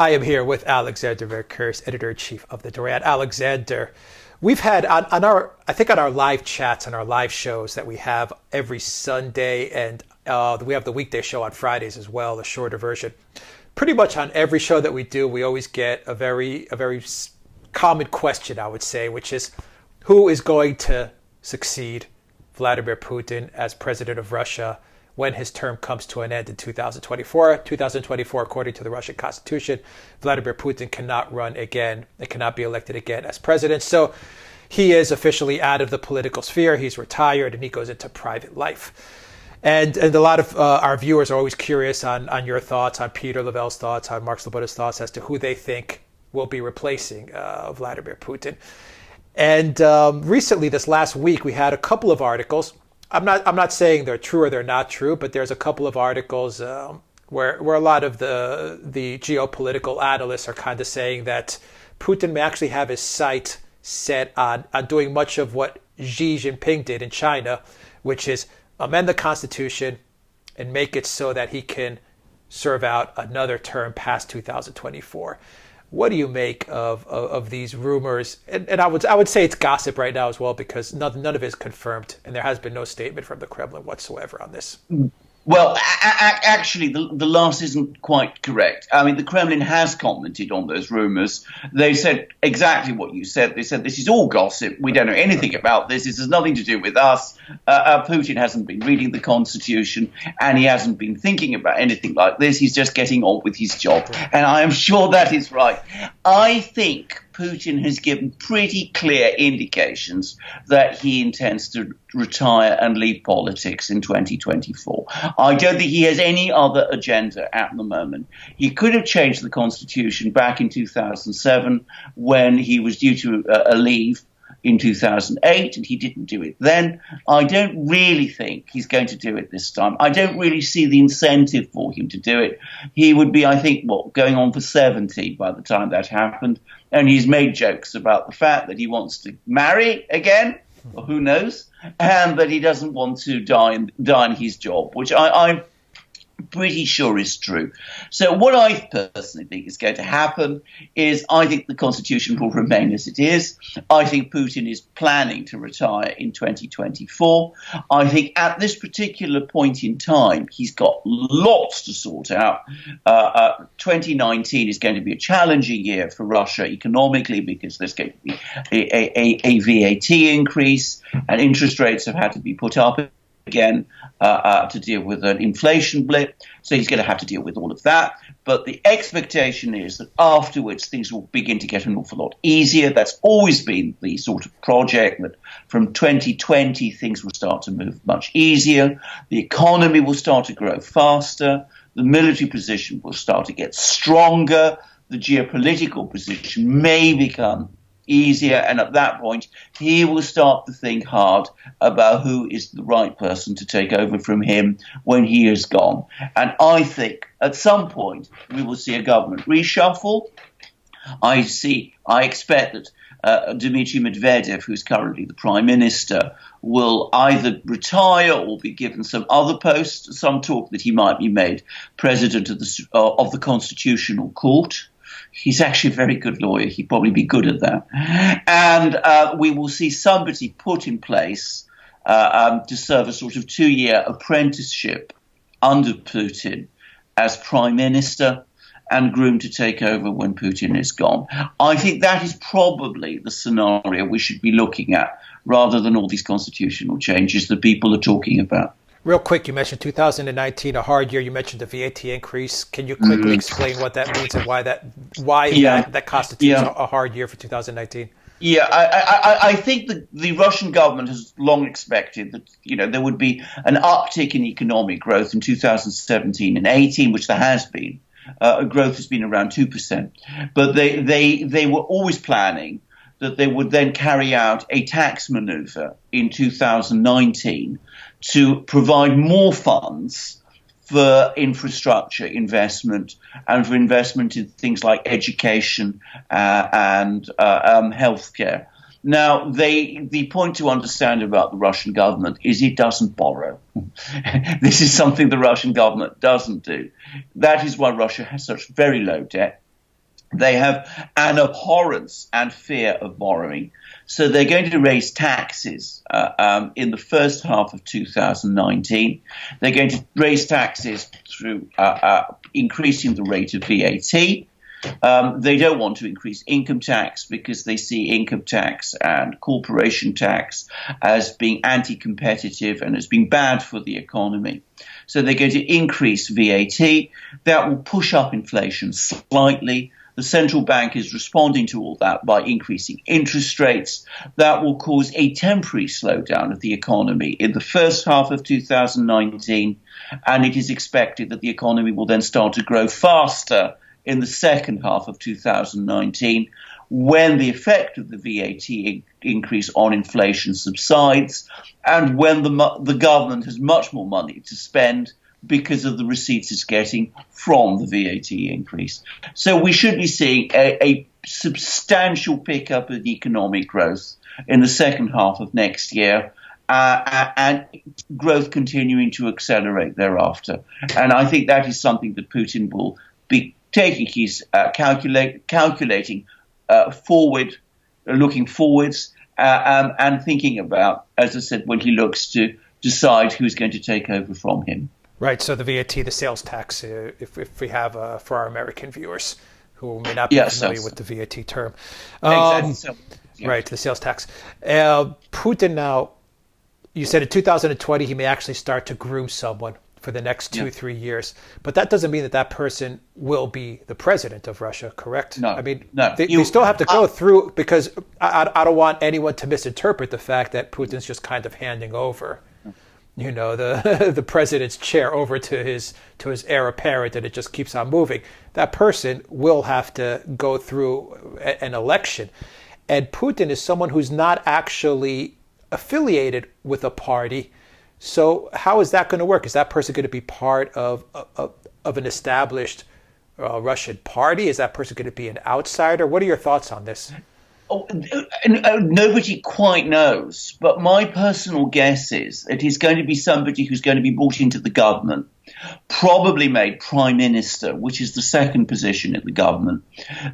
I am here with Alexander Mercouris, editor-in-chief of the Duran. Alexander, we've had on our live chats, on our live shows that we have every Sunday, and we have the weekday show on Fridays as well, the shorter version. Pretty much on every show that we do, we always get a very common question, I would say, which is who is going to succeed Vladimir Putin as president of Russia when his term comes to an end in 2024. 2024, according to the Russian Constitution, Vladimir Putin cannot run again. It cannot be elected again as president. So he is officially out of the political sphere. He's retired and he goes into private life. And a lot of our viewers are always curious on your thoughts, on Peter Lavelle's thoughts, on Mark Slobod's thoughts as to who they think will be replacing Vladimir Putin. And recently, this last week, we had a couple of articles. I'm not saying they're true or they're not true, but there's a couple of articles where a lot of the geopolitical analysts are kind of saying that Putin may actually have his sight set on doing much of what Xi Jinping did in China, which is amend the constitution and make it so that he can serve out another term past 2024. What do you make of these rumors? And I would say it's gossip right now as well, because none of it is confirmed, and there has been no statement from the Kremlin whatsoever on this. Well, actually, the last isn't quite correct. I mean, the Kremlin has commented on those rumors. They said exactly what you said. They said, this is all gossip. We don't know anything about this. This has nothing to do with us. Putin hasn't been reading the Constitution, and he hasn't been thinking about anything like this. He's just getting on with his job. And I am sure that is right. I think Putin has given pretty clear indications that he intends to retire and leave politics in 2024. I don't think he has any other agenda at the moment. He could have changed the Constitution back in 2007 when he was due to leave in 2008, and he didn't do it then. I don't really think he's going to do it this time. I don't really see the incentive for him to do it. He would be, I think, going on for 70 by the time that happened. And he's made jokes about the fact that he wants to marry again, or who knows, and that he doesn't want to die in his job, which I'm pretty sure is true. So what I personally think is going to happen is I think the Constitution will remain as it is. I think Putin is planning to retire in 2024. I think at this particular point in time, he's got lots to sort out. 2019 is going to be a challenging year for Russia economically because there's going to be a VAT increase, and interest rates have had to be put up again to deal with an inflation blip. So he's going to have to deal with all of that. But the expectation is that afterwards things will begin to get an awful lot easier. That's always been the sort of project that from 2020 things will start to move much easier. The economy will start to grow faster. The military position will start to get stronger. The geopolitical position may become easier, and at that point he will start to think hard about who is the right person to take over from him when he is gone. And I think at some point we will see a government reshuffle. I expect that Dmitry Medvedev, who's currently the prime minister, will either retire or be given some other post. Some talk that he might be made president of the Constitutional Court. He's actually a very good lawyer. He'd probably be good at that. And we will see somebody put in place to serve a sort of 2-year apprenticeship under Putin as prime minister and groomed to take over when Putin is gone. I think that is probably the scenario we should be looking at rather than all these constitutional changes that people are talking about. Real quick, you mentioned 2019, a hard year. You mentioned the VAT increase. Can you quickly explain what that means and why that constitutes a hard year for 2019? Yeah, I think the Russian government has long expected that there would be an uptick in economic growth in 2017 and 18, which there has been. Growth has been around 2%, but they were always planning that they would then carry out a tax maneuver in 2019 to provide more funds for infrastructure investment and for investment in things like education and healthcare. Now, the point to understand about the Russian government is it doesn't borrow. This is something the Russian government doesn't do. That is why Russia has such very low debt. They have an abhorrence and fear of borrowing. So they're going to raise taxes in the first half of 2019. They're going to raise taxes through increasing the rate of VAT. They don't want to increase income tax because they see income tax and corporation tax as being anti-competitive and as being bad for the economy. So they're going to increase VAT. That will push up inflation slightly. The central bank is responding to all that by increasing interest rates. That will cause a temporary slowdown of the economy in the first half of 2019, and it is expected that the economy will then start to grow faster in the second half of 2019 when the effect of the VAT increase on inflation subsides and when the government has much more money to spend because of the receipts it's getting from the VAT increase. So we should be seeing a substantial pickup in economic growth in the second half of next year, and growth continuing to accelerate thereafter. And I think that is something that Putin will be taking his calculating forward, looking forwards, and thinking about, as I said, when he looks to decide who's going to take over from him. Right, so the VAT, the sales tax, if we have for our American viewers who may not be familiar with the VAT term. Exactly. Right, the sales tax. Putin now, you said in 2020 he may actually start to groom someone for the next 2-3 years, but that doesn't mean that that person will be the president of Russia, correct? No, I mean, no. They still have to go through, because I don't want anyone to misinterpret the fact that Putin's just kind of handing over, you know, the president's chair over to his heir apparent, and it just keeps on moving. That person will have to go through an election, and Putin is someone who's not actually affiliated with a party. So how is that going to work? Is that person going to be part of an established Russian party? Is that person going to be an outsider? What are your thoughts on this? Nobody quite knows, but my personal guess is that he's going to be somebody who's going to be brought into the government, probably made prime minister, which is the second position in the government.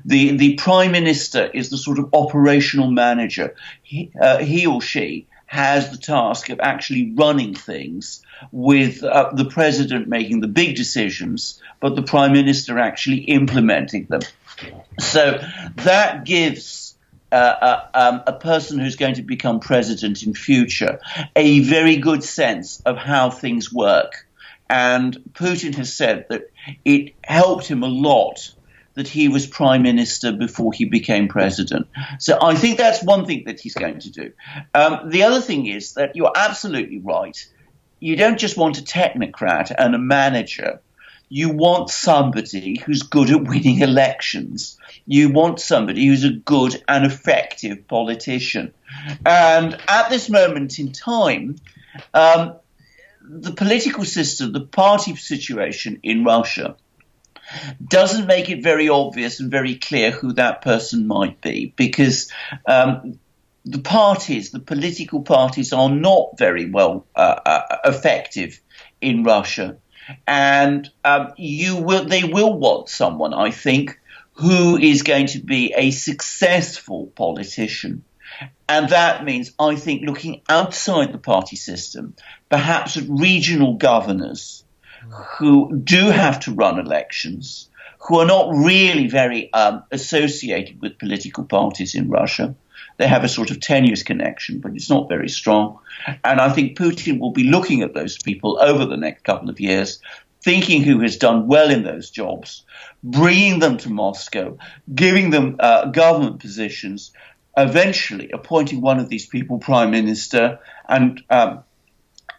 The prime minister is the sort of operational manager. He or she has the task of actually running things, with the president making the big decisions, but the prime minister actually implementing them. So that gives a person who's going to become president in future a very good sense of how things work. And Putin has said that it helped him a lot that he was prime minister before he became president. So I think that's one thing that he's going to do. The other thing is that you're absolutely right. You don't just want a technocrat and a manager. You want somebody who's good at winning elections. You want somebody who's a good and effective politician. And at this moment in time, the political system, the party situation in Russia, doesn't make it very obvious and very clear who that person might be, because the political parties are not very well effective in Russia. And they will want someone, I think, who is going to be a successful politician. And that means, I think, looking outside the party system, perhaps at regional governors who do have to run elections, who are not really very associated with political parties in Russia. They have a sort of tenuous connection, but it's not very strong. And I think Putin will be looking at those people over the next couple of years, thinking who has done well in those jobs, bringing them to Moscow, giving them government positions, eventually appointing one of these people prime minister, and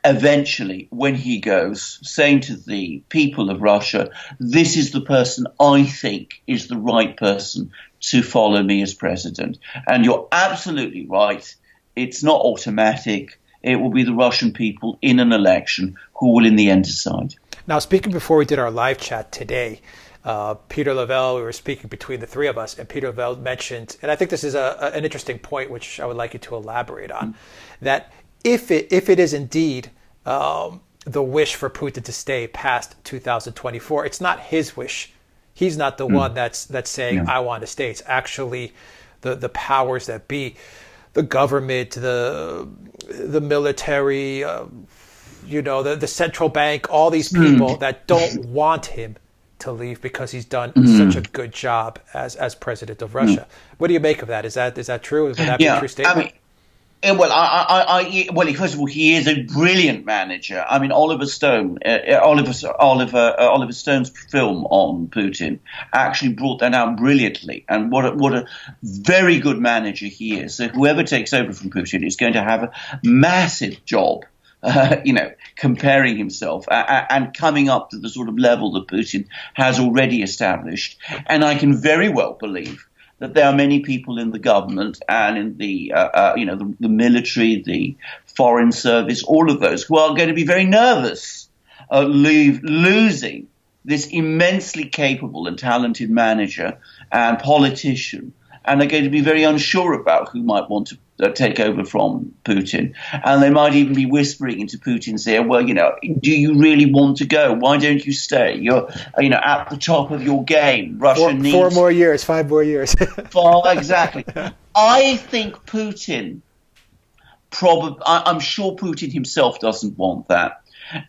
eventually, when he goes, saying to the people of Russia, this is the person I think is the right person to follow me as president. And you're absolutely right. It's not automatic. It will be the Russian people in an election who will in the end decide. Now, speaking before we did our live chat today, Peter Lavelle, we were speaking between the three of us, and Peter Lavelle mentioned, and I think this is an interesting point, which I would like you to elaborate on, that if it is indeed the wish for Putin to stay past 2024, it's not his wish. He's not the one that's saying, I want to stay. It's actually the powers that be, the government, the military, the central bank, all these people that don't want him to leave because he's done such a good job as president of Russia. What do you make of that? Is that true? Would that be a true statement? Well, first of all, he is a brilliant manager. I mean, Oliver Stone's film on Putin actually brought that out brilliantly. And what a very good manager he is. So whoever takes over from Putin is going to have a massive job. Comparing himself and coming up to the sort of level that Putin has already established. And I can very well believe that there are many people in the government and in the military, the foreign service, all of those who are going to be very nervous losing this immensely capable and talented manager and politician. And they're going to be very unsure about who might want to take over from Putin. And they might even be whispering into Putin's ear, well, do you really want to go? Why don't you stay? You're, at the top of your game. Russia needs 4 more years, 5 more years. Exactly. I think Putin I'm sure Putin himself doesn't want that.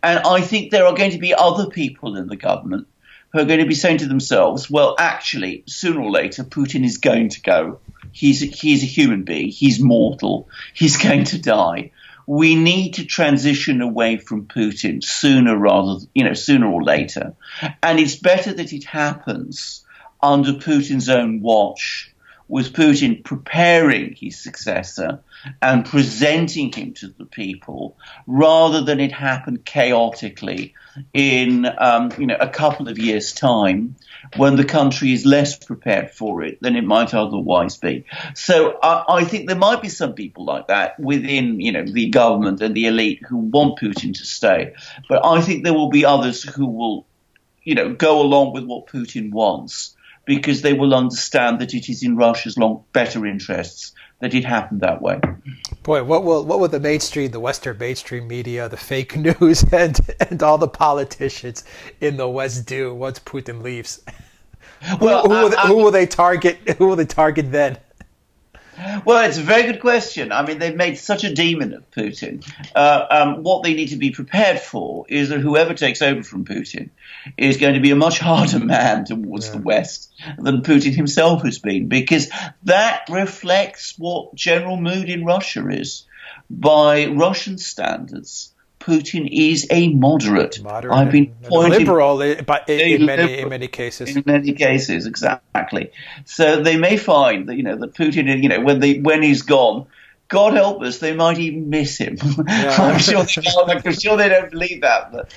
And I think there are going to be other people in the government who are going to be saying to themselves, well, actually, sooner or later, Putin is going to go. He's a human being. He's mortal. He's going to die. We need to transition away from Putin sooner or later. And it's better that it happens under Putin's own watch, with Putin preparing his successor and presenting him to the people, rather than it happen chaotically in a couple of years' time, when the country is less prepared for it than it might otherwise be. So I think there might be some people like that within the government and the elite who want Putin to stay, but I think there will be others who will go along with what Putin wants, because they will understand that it is in Russia's better interests that it happened that way. Boy, what will the mainstream, the Western mainstream media, the fake news, and all the politicians in the West do once Putin leaves? Well, who will they target? Who will they target then? Well, it's a very good question. I mean, they've made such a demon of Putin. What they need to be prepared for is that whoever takes over from Putin is going to be a much harder man towards the West than Putin himself has been, because that reflects what general mood in Russia is. By Russian standards, Putin is a moderate. I've been pointing liberal, but in many cases. In many cases, exactly. So they may find that that Putin, when he's gone, God help us, they might even miss him. Yeah. I'm sure they don't believe that, but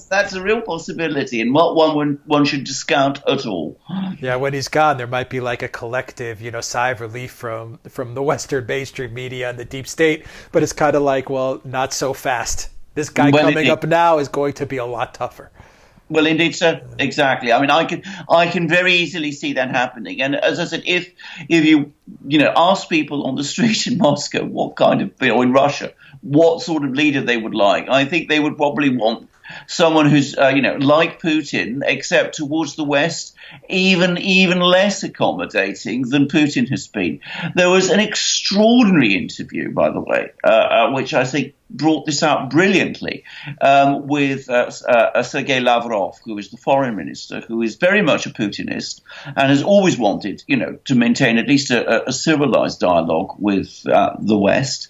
that's a real possibility, and what one should discount at all. Yeah, when he's gone, there might be like a collective, sigh of relief from the Western mainstream media and the deep state, but it's kind of like, well, not so fast. This guy coming up now is going to be a lot tougher. Well, indeed, sir. Exactly. I mean, I can very easily see that happening. And as I said, if you ask people on the street in Moscow what kind of, in Russia, what sort of leader they would like, I think they would probably want someone who's like Putin, except towards the West, even less accommodating than Putin has been. There was an extraordinary interview, by the way, which I think brought this out brilliantly, with Sergei Lavrov, who is the foreign minister, who is very much a Putinist and has always wanted, to maintain at least a civilized dialogue with the West,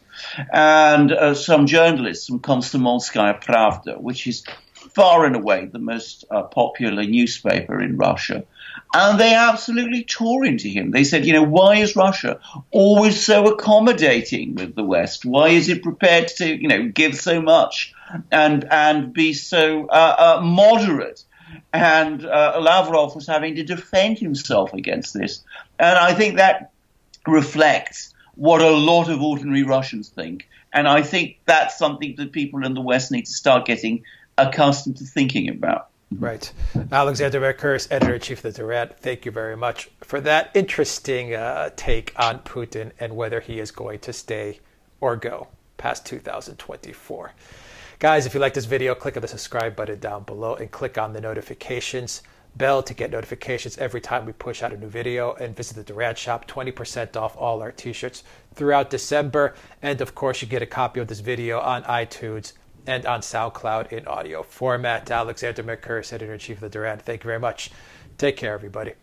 and some journalists from Komsomolskaya Pravda, which is far and away the most popular newspaper in Russia. And they absolutely tore into him. They said, why is Russia always so accommodating with the West? Why is it prepared to, give so much and be so moderate? And Lavrov was having to defend himself against this. And I think that reflects what a lot of ordinary Russians think. And I think that's something that people in the West need to start getting accustomed to thinking about. Right. Alexander Mercouris, editor-in-chief of the Duran, thank you very much for that interesting take on Putin and whether he is going to stay or go past 2024. Guys, if you like this video, click on the subscribe button down below and click on the notifications bell to get notifications every time we push out a new video, and visit the Duran shop, 20% off all our t-shirts throughout December. And of course, you get a copy of this video on iTunes and on SoundCloud in audio format. Alexander Mercouris, editor-in-chief of the Duran. Thank you very much. Take care, everybody.